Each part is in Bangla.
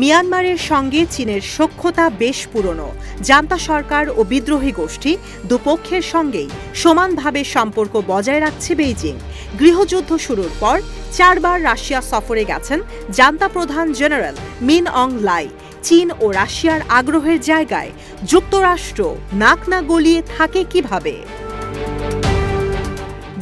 মিয়ানমারের সঙ্গে চীনের সখ্যতা বেশ পুরনো। জান্তা সরকার ও বিদ্রোহী গোষ্ঠী দুপক্ষের সঙ্গেই সমানভাবে সম্পর্ক বজায় রাখছে বেইজিং। গৃহযুদ্ধ শুরুর পর 4 বার রাশিয়া সফরে গেছেন জান্তা প্রধান জেনারেল মিন অং লাই। চীন ও রাশিয়ার আগ্রহের জায়গায় যুক্তরাষ্ট্র নাক না গলিয়ে থাকে কিভাবে?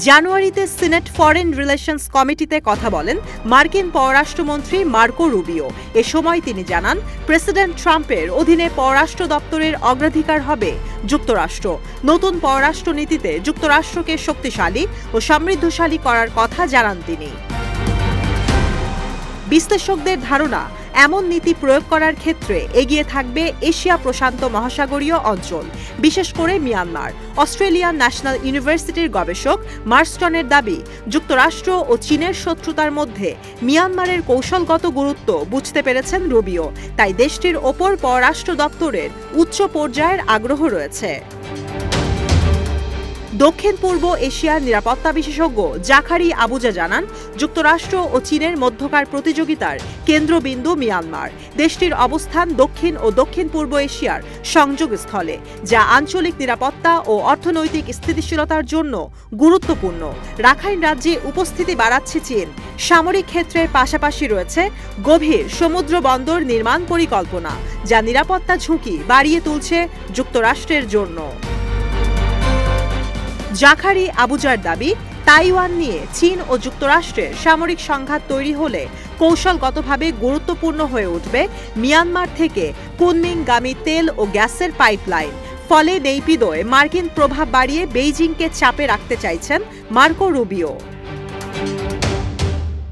জানুয়ারিতে সিনেট ফরেন রিলেশনস কমিটিতে কথা বলেন মার্কিন পররাষ্ট্রমন্ত্রী মার্কো রুবিও। এ সময় তিনি জানান, প্রেসিডেন্ট ট্রাম্পের অধীনে পররাষ্ট্র দপ্তরের অগ্রাধিকার হবে যুক্তরাষ্ট্র। নতুন পররাষ্ট্র নীতিতে যুক্তরাষ্ট্রকে শক্তিশালী ও সমৃদ্ধশালী করার কথা জানান তিনি। বিশ্লেষকদের ধারণা, এমন নীতি প্রয়োগ করার ক্ষেত্রে এগিয়ে থাকবে এশিয়া প্রশান্ত মহাসাগরীয় অঞ্চল, বিশেষ করে মিয়ানমার। অস্ট্রেলিয়ান ন্যাশনাল ইউনিভার্সিটির গবেষক মার্স্টনের দাবি, যুক্তরাষ্ট্র ও চীনের শত্রুতার মধ্যে মিয়ানমারের কৌশলগত গুরুত্ব বুঝতে পেরেছেন রুবিও। তাই দেশটির ওপর পররাষ্ট্র দপ্তরের উচ্চ পর্যায়ের আগ্রহ রয়েছে। দক্ষিণ পূর্ব এশিয়ার নিরাপত্তা বিশেষজ্ঞ জাখারি আবুজা জানান, যুক্তরাষ্ট্র ও চীনের মধ্যকার প্রতিযোগিতার কেন্দ্রবিন্দু মিয়ানমার। দেশটির অবস্থান দক্ষিণ ও দক্ষিণ পূর্ব এশিয়ার সংযোগস্থলে, যা আঞ্চলিক নিরাপত্তা ও অর্থনৈতিক স্থিতিশীলতার জন্য গুরুত্বপূর্ণ। রাখাইন রাজ্যে উপস্থিতি বাড়াচ্ছে চীন। সামরিক ক্ষেত্রের পাশাপাশি রয়েছে গভীর সমুদ্র বন্দর নির্মাণ পরিকল্পনা, যা নিরাপত্তা ঝুঁকি বাড়িয়ে তুলছে যুক্তরাষ্ট্রের জন্য। জাখারি আবুজার দাবি, তাইওয়ান নিয়ে চীন ও যুক্তরাষ্ট্রের সামরিক সংঘাত তৈরি হলে কৌশলগতভাবে গুরুত্বপূর্ণ হয়ে উঠবে মিয়ানমার থেকে কুনমিংগামী তেল ও গ্যাসের পাইপলাইন। ফলে নেইপিদোয় মার্কিন প্রভাব বাড়িয়ে বেইজিংকে চাপে রাখতে চাইছেন মার্কো রুবিও।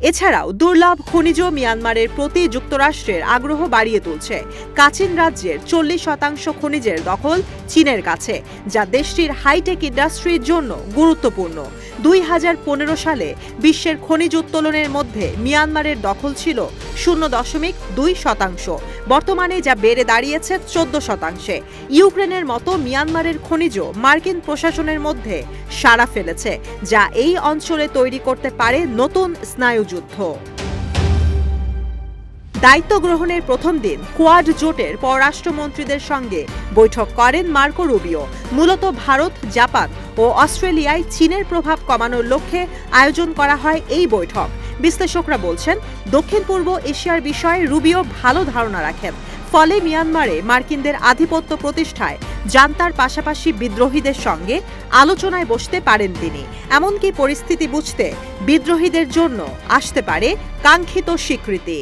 এছাড়াও দুর্লভ খনিজ মিয়ানমারের প্রতি যুক্তরাষ্ট্রের আগ্রহ বাড়িয়ে তুলছে। কাচিন রাজ্যের 40% খনিজের দখল চীনের কাছে, যা দেশটির হাইটেক ইন্ডাস্ট্রির জন্য গুরুত্বপূর্ণ। 2015 সালে বিশ্বের খনিজ উত্তোলনের মধ্যে মিয়ানমারের দখল ছিল 0.2%। বর্তমানে যা বেড়ে দাঁড়িয়েছে 14%। ইউক্রেনের মতো মিয়ানমারের খনিজ মার্কিন প্রশাসনের মধ্যে সাড়া ফেলেছে, যা এই অঞ্চলে তৈরি করতে পারে নতুন স্নায়ুযুদ্ধ। দায়িত্ব গ্রহণের প্রথম দিন কোয়াড জোটের পররাষ্ট্রমন্ত্রীদের সঙ্গে বৈঠক করেন মার্কো রুবিও। মূলত ভারত, জাপান ও অস্ট্রেলিয়ায় চীনের প্রভাব কমানোর লক্ষ্যে আয়োজন করা হয় এই বৈঠক। বিশ্লেষকরা বলছেন, দক্ষিণ পূর্ব এশিয়ার বিষয়ে রুবিও ভালো ধারণা রাখেন। ফলে মিয়ানমারে মার্কিনদের আধিপত্য প্রতিষ্ঠায় জান্তার পাশাপাশি বিদ্রোহীদের সঙ্গে আলোচনায় বসতে পারেন তিনি। এমনকি পরিস্থিতি বুঝতে বিদ্রোহীদের জন্য আসতে পারে কাঙ্ক্ষিত স্বীকৃতি।